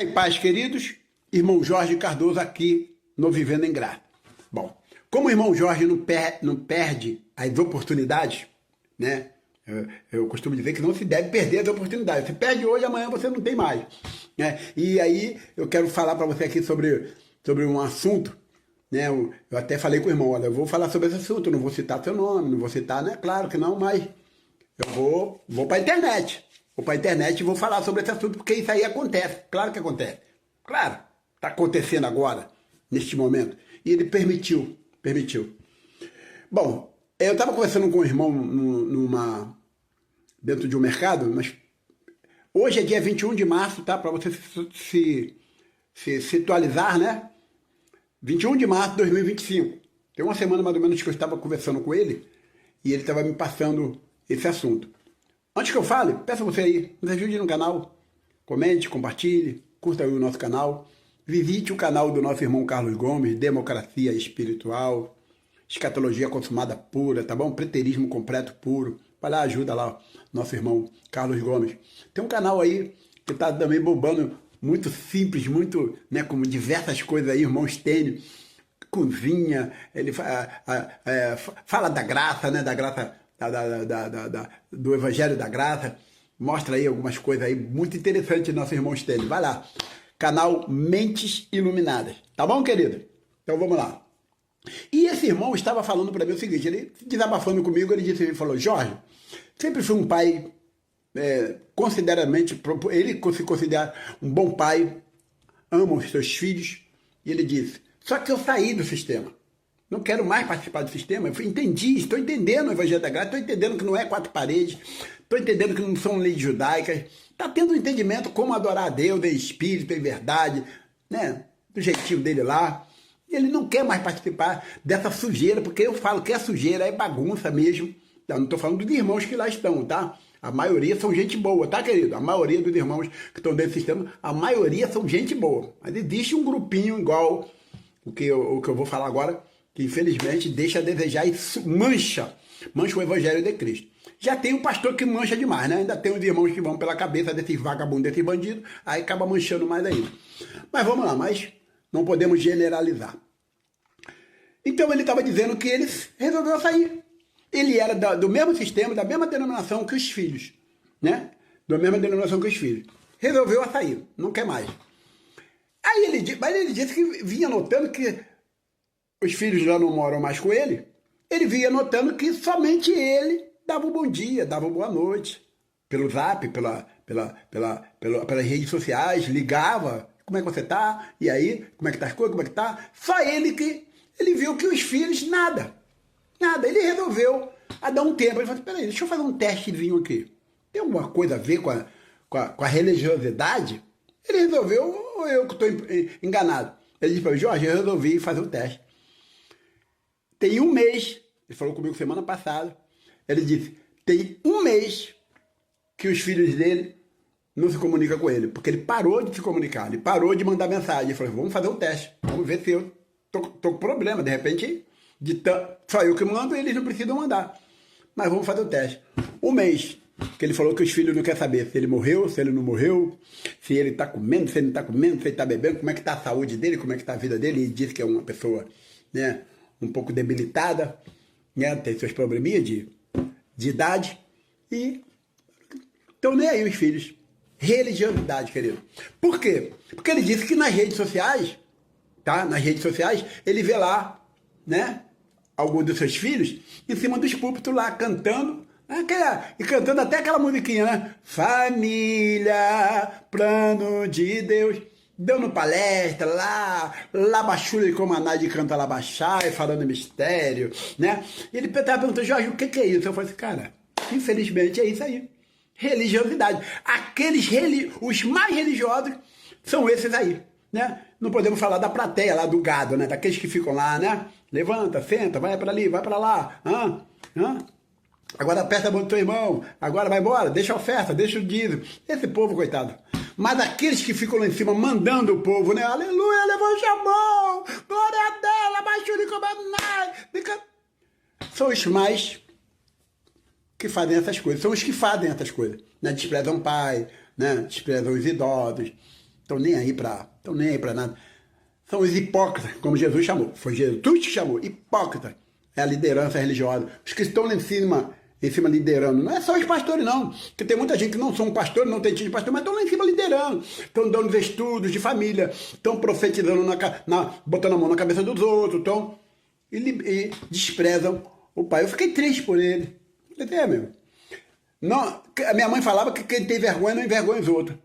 E paz, queridos, irmão Jorge Cardoso aqui no Vivendo em Graça. Bom, como o irmão Jorge não perde as oportunidades, né? Eu costumo dizer que não se deve perder as oportunidades. Você perde hoje, amanhã você não tem mais, né? E aí eu quero falar para você aqui sobre um assunto, né? Eu até falei com o irmão, olha, eu vou falar sobre esse assunto, não vou citar seu nome, não vou citar, né? Claro que não, mas eu vou para a internet. Vou para a internet e vou falar sobre esse assunto, porque isso aí acontece. Claro que acontece. Claro, está acontecendo agora, neste momento. E ele permitiu. Bom, eu estava conversando com o irmão dentro de um mercado, mas hoje é dia 21 de março, tá? Para você se atualizar, né? 21 de março de 2025. Tem uma semana mais ou menos que eu estava conversando com ele e ele estava me passando esse assunto. Antes que eu fale, peço a você aí, nos ajude no canal, comente, compartilhe, curta aí o nosso canal, visite o canal do nosso irmão Carlos Gomes, Democracia Espiritual, Escatologia Consumada Pura, tá bom? Preterismo Completo Puro. Vai lá, ajuda lá, nosso irmão Carlos Gomes. Tem um canal aí que tá também bombando, muito simples, muito, né, como diversas coisas aí, irmão Stênio, cozinha, ele fala da graça, né, da graça, do Evangelho da Graça, mostra aí algumas coisas aí muito interessantes do nosso irmão Stênio. Vai lá, canal Mentes Iluminadas, tá bom, querido? Então vamos lá. E esse irmão estava falando para mim o seguinte, ele desabafando comigo, ele falou, Jorge, sempre fui um pai ele se considera um bom pai, ama os seus filhos, e ele disse, só que eu saí do sistema, não quero mais participar do sistema, eu entendi, estou entendendo o Evangelho da Graça, estou entendendo que não é quatro paredes, estou entendendo que não são leis judaicas, está tendo um entendimento como adorar a Deus, em espírito, em verdade, né, do jeitinho dele lá. Ele não quer mais participar dessa sujeira, porque eu falo que a sujeira é bagunça mesmo. Eu não estou falando dos irmãos que lá estão, tá? A maioria são gente boa, tá, querido? A maioria dos irmãos que estão dentro do sistema, a maioria são gente boa. Mas existe um grupinho igual o que eu vou falar agora, que infelizmente deixa a desejar e mancha o Evangelho de Cristo. Já tem um pastor que mancha demais, né? Ainda tem os irmãos que vão pela cabeça desses vagabundos, desses bandidos, aí acaba manchando mais ainda. Mas vamos lá, não podemos generalizar. Então ele estava dizendo que ele resolveu sair. Ele era do mesmo sistema, da mesma denominação que os filhos, né? Da mesma denominação que os filhos. Resolveu sair, não quer mais. Aí ele disse que vinha notando que os filhos já não moram mais com ele. Ele vinha notando que somente ele dava um bom dia, dava uma boa noite. Pelo zap, pelas redes sociais, ligava. Como é que você tá? E aí? Como é que tá as coisas? Como é que tá? Só ele viu que os filhos, nada. Ele resolveu dar um tempo. Ele falou, peraí, deixa eu fazer um testezinho aqui. Tem alguma coisa a ver com a religiosidade? Ele resolveu, ou eu que estou enganado? Ele disse para mim, Jorge, eu resolvi fazer o teste. Tem um mês, ele falou comigo semana passada, ele disse, tem um mês que os filhos dele não se comunicam com ele, porque ele parou de se comunicar, ele parou de mandar mensagem. Ele falou, vamos fazer o teste, vamos ver se eu tô com problema, de repente, só eu que mando, eles não precisam mandar. Mas vamos fazer o teste. Um mês, que ele falou que os filhos não querem saber se ele morreu, se ele não morreu, se ele está comendo, se ele não está comendo, se ele está bebendo, como é que está a saúde dele, como é que está a vida dele. Ele disse que é uma pessoa, né, um pouco debilitada, né, tem seus probleminhas de idade, e estão nem aí os filhos. Religiosidade, querido. Por quê? Porque ele disse que nas redes sociais, tá? Nas redes sociais, ele vê lá, né, alguns dos seus filhos em cima dos púlpitos lá, cantando, né, e cantando até aquela musiquinha, né? Família, plano de Deus. Dando palestra lá, Labachura e Comaná de canta Labachá, e falando mistério, né? E ele estava perguntando, Jorge, o que é isso? Eu falei assim, cara, infelizmente é isso aí. Religiosidade. Os mais religiosos são esses aí, né? Não podemos falar da plateia lá, do gado, né? Daqueles que ficam lá, né? Levanta, senta, vai para ali, vai para lá. Agora aperta a mão do teu irmão, agora vai embora, deixa a oferta, deixa o dízimo. Esse povo, coitado. Mas aqueles que ficam lá em cima mandando o povo, né? Aleluia, levante a mão, glória a Deus, abaixo de comandar. São os mais que fazem essas coisas, são os que fazem essas coisas, né? Desprezam o pai, né? Desprezam os idosos, Estão nem aí para nada. São os hipócritas, como Jesus chamou. Foi Jesus que chamou. Hipócrita é a liderança religiosa. Os que estão lá em cima liderando. Não é só os pastores, não. Porque tem muita gente que não são pastores, não tem título de pastor, mas estão lá em cima liderando. Estão dando os estudos de família. Estão profetizando, botando a mão na cabeça dos outros. E desprezam o pai. Eu fiquei triste por ele. Entendeu, meu? Não, a minha mãe falava que quem tem vergonha não envergonha os outros.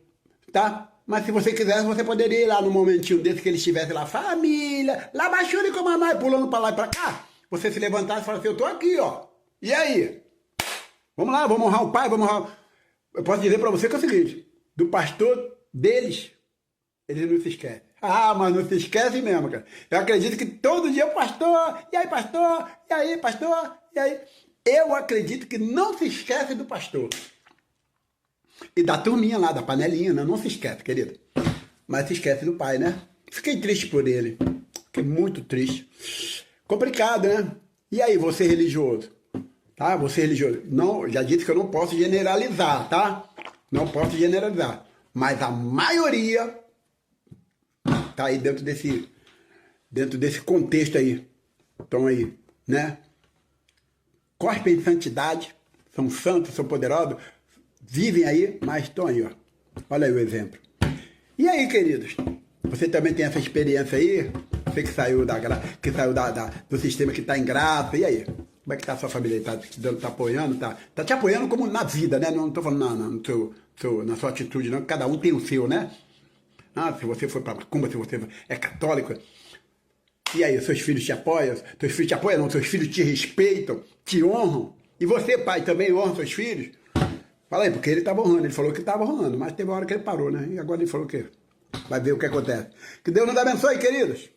Tá? Mas se você quisesse, você poderia ir lá no momentinho desse que ele estivesse lá, família, lá baixando com a mamãe, pulando pra lá e pra cá. Você se levantasse e falasse assim, eu tô aqui, ó. E aí? Vamos lá, vamos honrar o pai, vamos honrar... Eu posso dizer pra você que é o seguinte, do pastor deles, eles não se esquecem. Ah, mas não se esquece mesmo, cara. Eu acredito que todo dia, pastor, e aí, pastor, e aí, pastor, e aí. Eu acredito que não se esquece do pastor. E da turminha lá, da panelinha, né? Não se esquece, querido. Mas se esquece do pai, né? Fiquei triste por ele. Fiquei muito triste. Complicado, né? E aí, você religioso? Tá? Você religioso. Não, já disse que eu não posso generalizar, tá? Não posso generalizar. Mas a maioria tá aí dentro desse contexto aí. Estão aí, né? Cospem em santidade, são santos, são poderosos, vivem aí, mas estão aí, ó. Olha aí o exemplo. E aí, queridos? Você também tem essa experiência aí? Você que saiu do sistema que está em graça, e aí? Como é que tá a sua família? Tá apoiando? Tá te apoiando como na vida, né? Não estou falando na sua atitude, não. Cada um tem o seu, né? Ah, se você for para macumba, se você é católico. E aí, seus filhos te apoiam? Seus filhos te apoiam? Não, seus filhos te respeitam, te honram? E você, pai, também honra seus filhos? Fala aí, porque ele estava honrando. Ele falou que estava honrando, mas teve uma hora que ele parou, né? E agora ele falou que vai ver o que acontece. Que Deus nos abençoe, queridos.